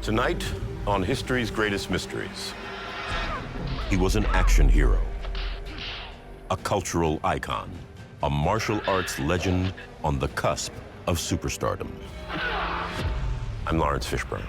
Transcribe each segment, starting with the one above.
Tonight, on History's Greatest Mysteries. He was an action hero, a cultural icon, a martial arts legend on the cusp of superstardom. I'm Lawrence Fishburne.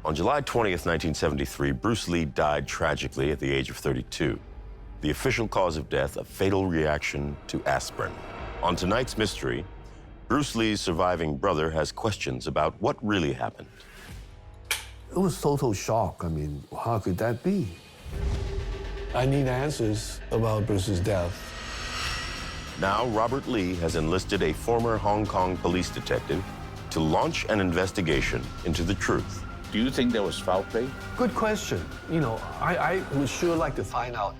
On July 20th, 1973, Bruce Lee died tragically at the age of 32. The official cause of death, a fatal reaction to aspirin. On tonight's mystery, Bruce Lee's surviving brother has questions about what really happened. It was total shock. I mean, how could that be? I need answers about Bruce's death. Now, Robert Lee has enlisted a former Hong Kong police detective to launch an investigation into the truth. Do you think there was foul play? Good question. You know, I would sure like to find out.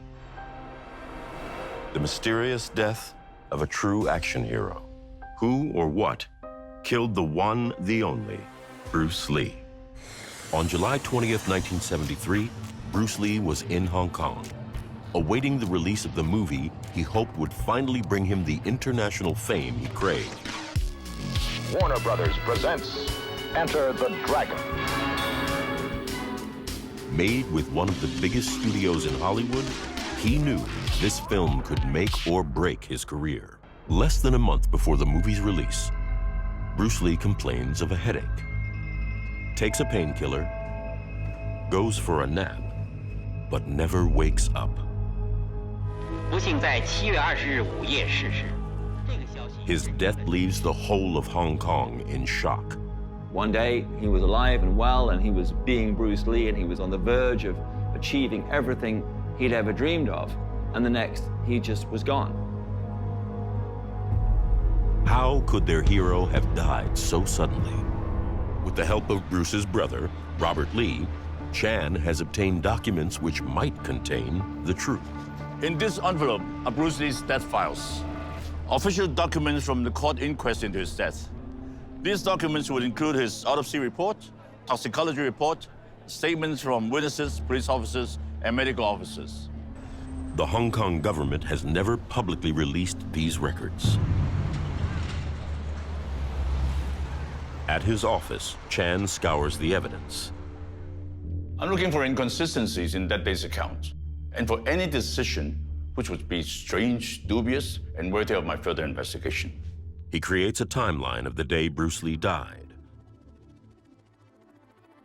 The mysterious death of a true action hero. Who or what killed the one, the only, Bruce Lee? On July 20th, 1973, Bruce Lee was in Hong Kong, awaiting the release of the movie he hoped would finally bring him the international fame he craved. Warner Brothers presents Enter the Dragon. Made with one of the biggest studios in Hollywood, he knew this film could make or break his career. Less than a month before the movie's release, Bruce Lee complains of a headache, takes a painkiller, goes for a nap, but never wakes up. 不幸在7月20日午夜逝世。 His death leaves the whole of Hong Kong in shock. One day, he was alive and well, and he was being Bruce Lee, and he was on the verge of achieving everything he'd ever dreamed of. And the next, he just was gone. How could their hero have died so suddenly? With the help of Bruce's brother, Robert Lee, Chan has obtained documents which might contain the truth. In this envelope are Bruce Lee's death files, official documents from the court inquest into his death. These documents would include his autopsy report, toxicology report, statements from witnesses, police officers, and medical officers. The Hong Kong government has never publicly released these records. At his office, Chan scours the evidence. I'm looking for inconsistencies in that day's account, and for any decision which would be strange, dubious, and worthy of my further investigation. He creates a timeline of the day Bruce Lee died.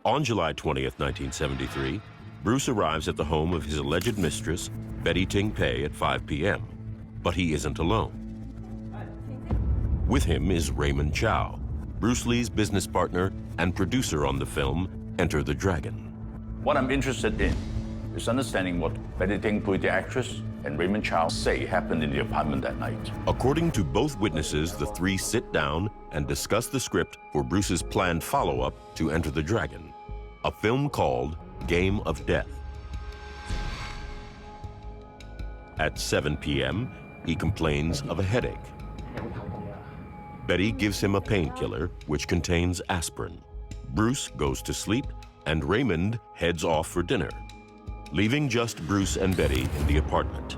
On July 20th, 1973, Bruce arrives at the home of his alleged mistress, Betty Ting Pei, at 5 p.m. But he isn't alone. With him is Raymond Chow, Bruce Lee's business partner and producer on the film Enter the Dragon. What I'm interested in is understanding what Betty Ting Pui, the actress, and Raymond Chow say happened in the apartment that night. According to both witnesses, the three sit down and discuss the script for Bruce's planned follow-up to Enter the Dragon, a film called Game of Death. At 7 p.m., he complains of a headache. Betty gives him a painkiller, which contains aspirin. Bruce goes to sleep, and Raymond heads off for dinner, leaving just Bruce and Betty in the apartment.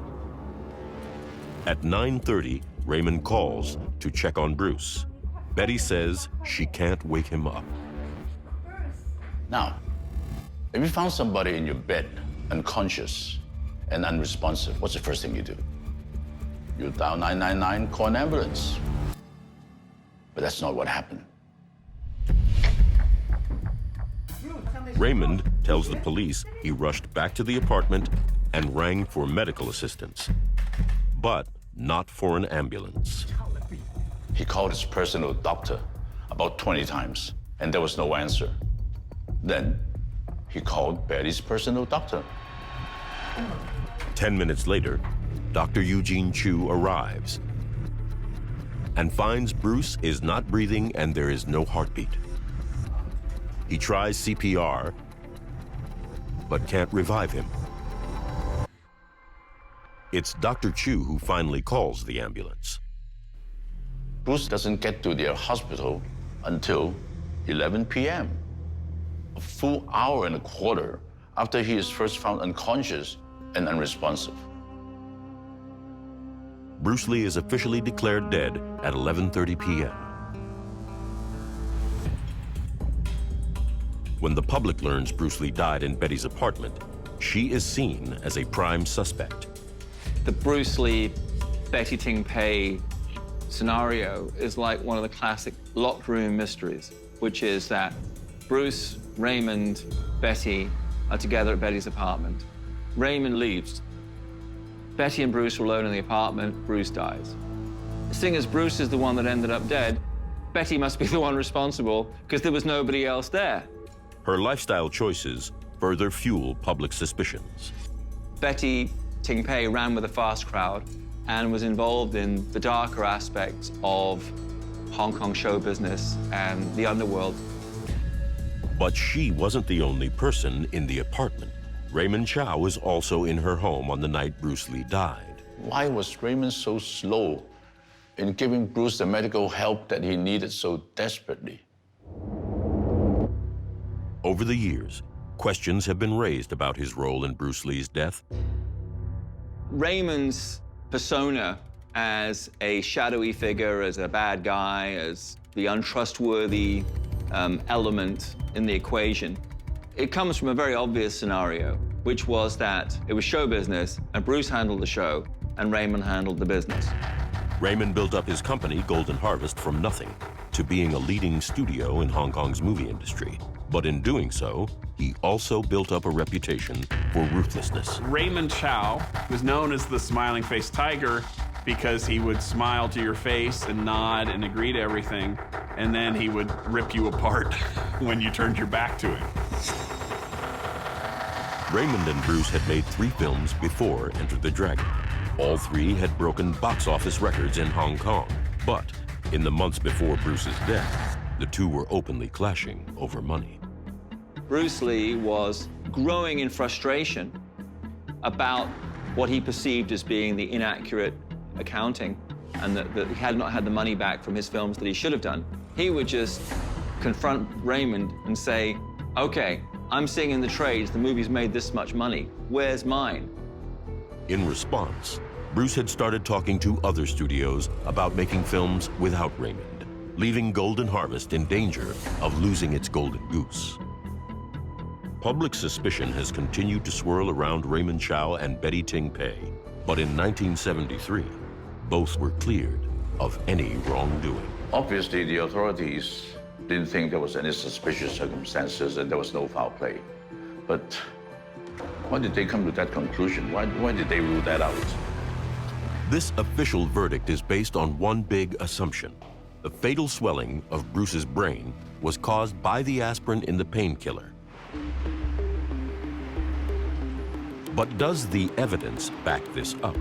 At 9:30, Raymond calls to check on Bruce. Betty says she can't wake him up. Now, if you found somebody in your bed, unconscious and unresponsive, what's the first thing you do? You dial 999, call an ambulance. But that's not what happened. Raymond tells the police he rushed back to the apartment and rang for medical assistance, but not for an ambulance. He called his personal doctor about 20 times, and there was no answer. Then he called Betty's personal doctor. 10 minutes later, Dr. Eugene Chu arrives and finds Bruce is not breathing and there is no heartbeat. He tries CPR, but can't revive him. It's Dr. Chu who finally calls the ambulance. Bruce doesn't get to their hospital until 11 p.m., a full hour and a quarter after he is first found unconscious and unresponsive. Bruce Lee is officially declared dead at 11:30 p.m. When the public learns Bruce Lee died in Betty's apartment, she is seen as a prime suspect. The Bruce Lee, Betty Ting Pei scenario is like one of the classic locked room mysteries, which is that Bruce, Raymond, Betty are together at Betty's apartment. Raymond leaves. Betty and Bruce are alone in the apartment. Bruce dies. Seeing as Bruce is the one that ended up dead, Betty must be the one responsible because there was nobody else there. Her lifestyle choices further fuel public suspicions. Betty Ting Pei ran with a fast crowd and was involved in the darker aspects of Hong Kong show business and the underworld. But she wasn't the only person in the apartment. Raymond Chow was also in her home on the night Bruce Lee died. Why was Raymond so slow in giving Bruce the medical help that he needed so desperately? Over the years, questions have been raised about his role in Bruce Lee's death. Raymond's persona as a shadowy figure, as a bad guy, as the untrustworthy element in the equation, it comes from a very obvious scenario, which was that it was show business, and Bruce handled the show, and Raymond handled the business. Raymond built up his company, Golden Harvest, from nothing to being a leading studio in Hong Kong's movie industry. But in doing so, he also built up a reputation for ruthlessness. Raymond Chow was known as the smiling-faced tiger because he would smile to your face and nod and agree to everything, and then he would rip you apart when you turned your back to him. Raymond and Bruce had made 3 films before Enter the Dragon. All 3 had broken box office records in Hong Kong. But in the months before Bruce's death, the two were openly clashing over money. Bruce Lee was growing in frustration about what he perceived as being the inaccurate accounting and that he had not had the money back from his films that he should have done. He would just confront Raymond and say, okay, I'm seeing in the trades the movie's made this much money. Where's mine? In response, Bruce had started talking to other studios about making films without Raymond, leaving Golden Harvest in danger of losing its golden goose. Public suspicion has continued to swirl around Raymond Chow and Betty Ting Pei, but in 1973, both were cleared of any wrongdoing. Obviously, the authorities didn't think there was any suspicious circumstances and there was no foul play. But why did they come to that conclusion? Why did they rule that out? This official verdict is based on one big assumption. The fatal swelling of Bruce's brain was caused by the aspirin in the painkiller. But does the evidence back this up?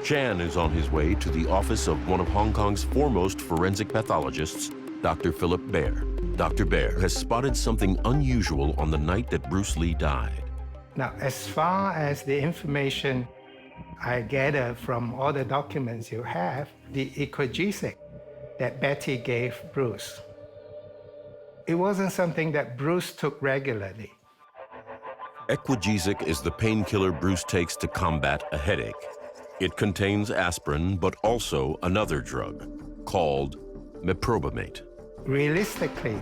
Chan is on his way to the office of one of Hong Kong's foremost forensic pathologists, Dr. Philip Baer. Dr. Baer has spotted something unusual on the night that Bruce Lee died. Now, as far as the information I gather from all the documents you have, the equagesic that Betty gave Bruce, it wasn't something that Bruce took regularly. Equagesic is the painkiller Bruce takes to combat a headache. It contains aspirin, but also another drug called meprobamate. Realistically,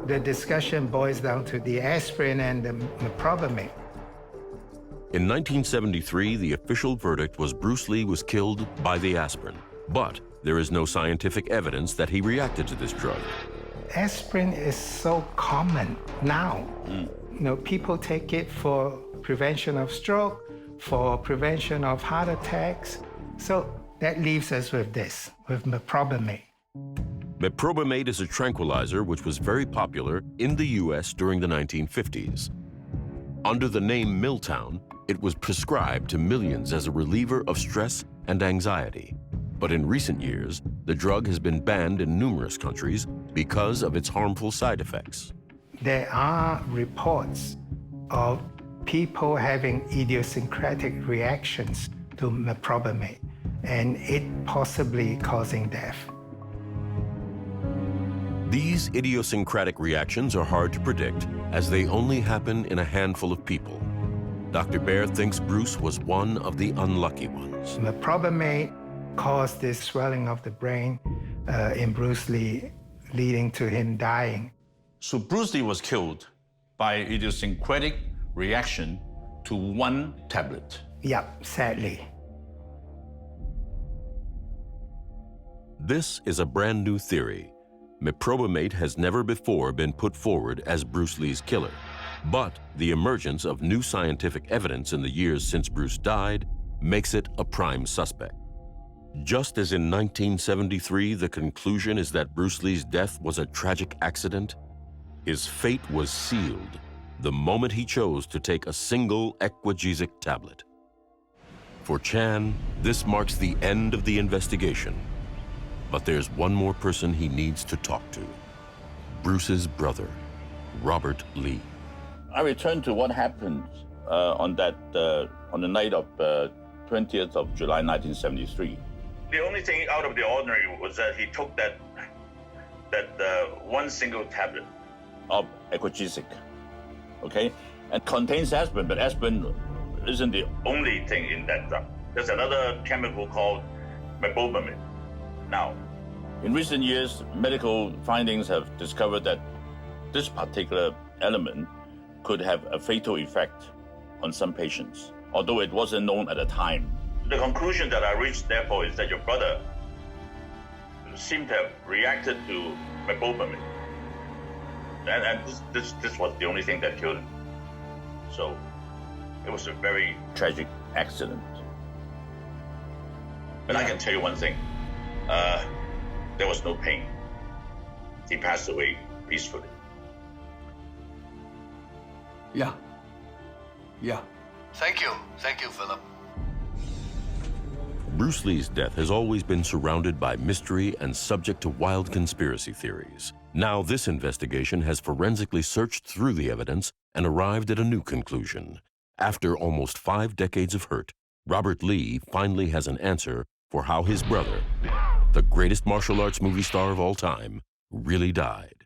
the discussion boils down to the aspirin and the meprobamate. In 1973, the official verdict was Bruce Lee was killed by the aspirin, but there is no scientific evidence that he reacted to this drug. Aspirin is so common now. You know, people take it for prevention of stroke, for prevention of heart attacks. So that leaves us with this, with meprobamate. Meprobamate is a tranquilizer which was very popular in the U.S. during the 1950s. Under the name Milltown, it was prescribed to millions as a reliever of stress and anxiety. But in recent years, the drug has been banned in numerous countries because of its harmful side effects. There are reports of people having idiosyncratic reactions to meprobamate, and it possibly causing death. These idiosyncratic reactions are hard to predict, as they only happen in a handful of people. Dr. Baer thinks Bruce was one of the unlucky ones. Meprobamate caused this swelling of the brain in Bruce Lee, leading to him dying. So Bruce Lee was killed by idiosyncratic reaction to one tablet. Yep, sadly. This is a brand new theory. Meprobamate has never before been put forward as Bruce Lee's killer. But the emergence of new scientific evidence in the years since Bruce died makes it a prime suspect. Just as in 1973, the conclusion is that Bruce Lee's death was a tragic accident, his fate was sealed the moment he chose to take a single equagesic tablet. For Chan, this marks the end of the investigation. But there's one more person he needs to talk to. Bruce's brother, Robert Lee. I returned to what happened on the night of 20th of July 1973. The only thing out of the ordinary was that he took that one single tablet of equagesic, okay, and contains aspirin, but aspirin isn't the only thing in that drug. There's another chemical called mebobamate. Now, in recent years, medical findings have discovered that this particular element could have a fatal effect on some patients, although it wasn't known at the time. The conclusion that I reached, therefore, is that your brother seemed to have reacted to mebobamate. And this was the only thing that killed him. So it was a very tragic accident. But I can tell you one thing, there was no pain. He passed away peacefully. Yeah. Thank you, Philip. Bruce Lee's death has always been surrounded by mystery and subject to wild conspiracy theories. Now this investigation has forensically searched through the evidence and arrived at a new conclusion. After almost 5 decades of hurt, Robert Lee finally has an answer for how his brother, the greatest martial arts movie star of all time, really died.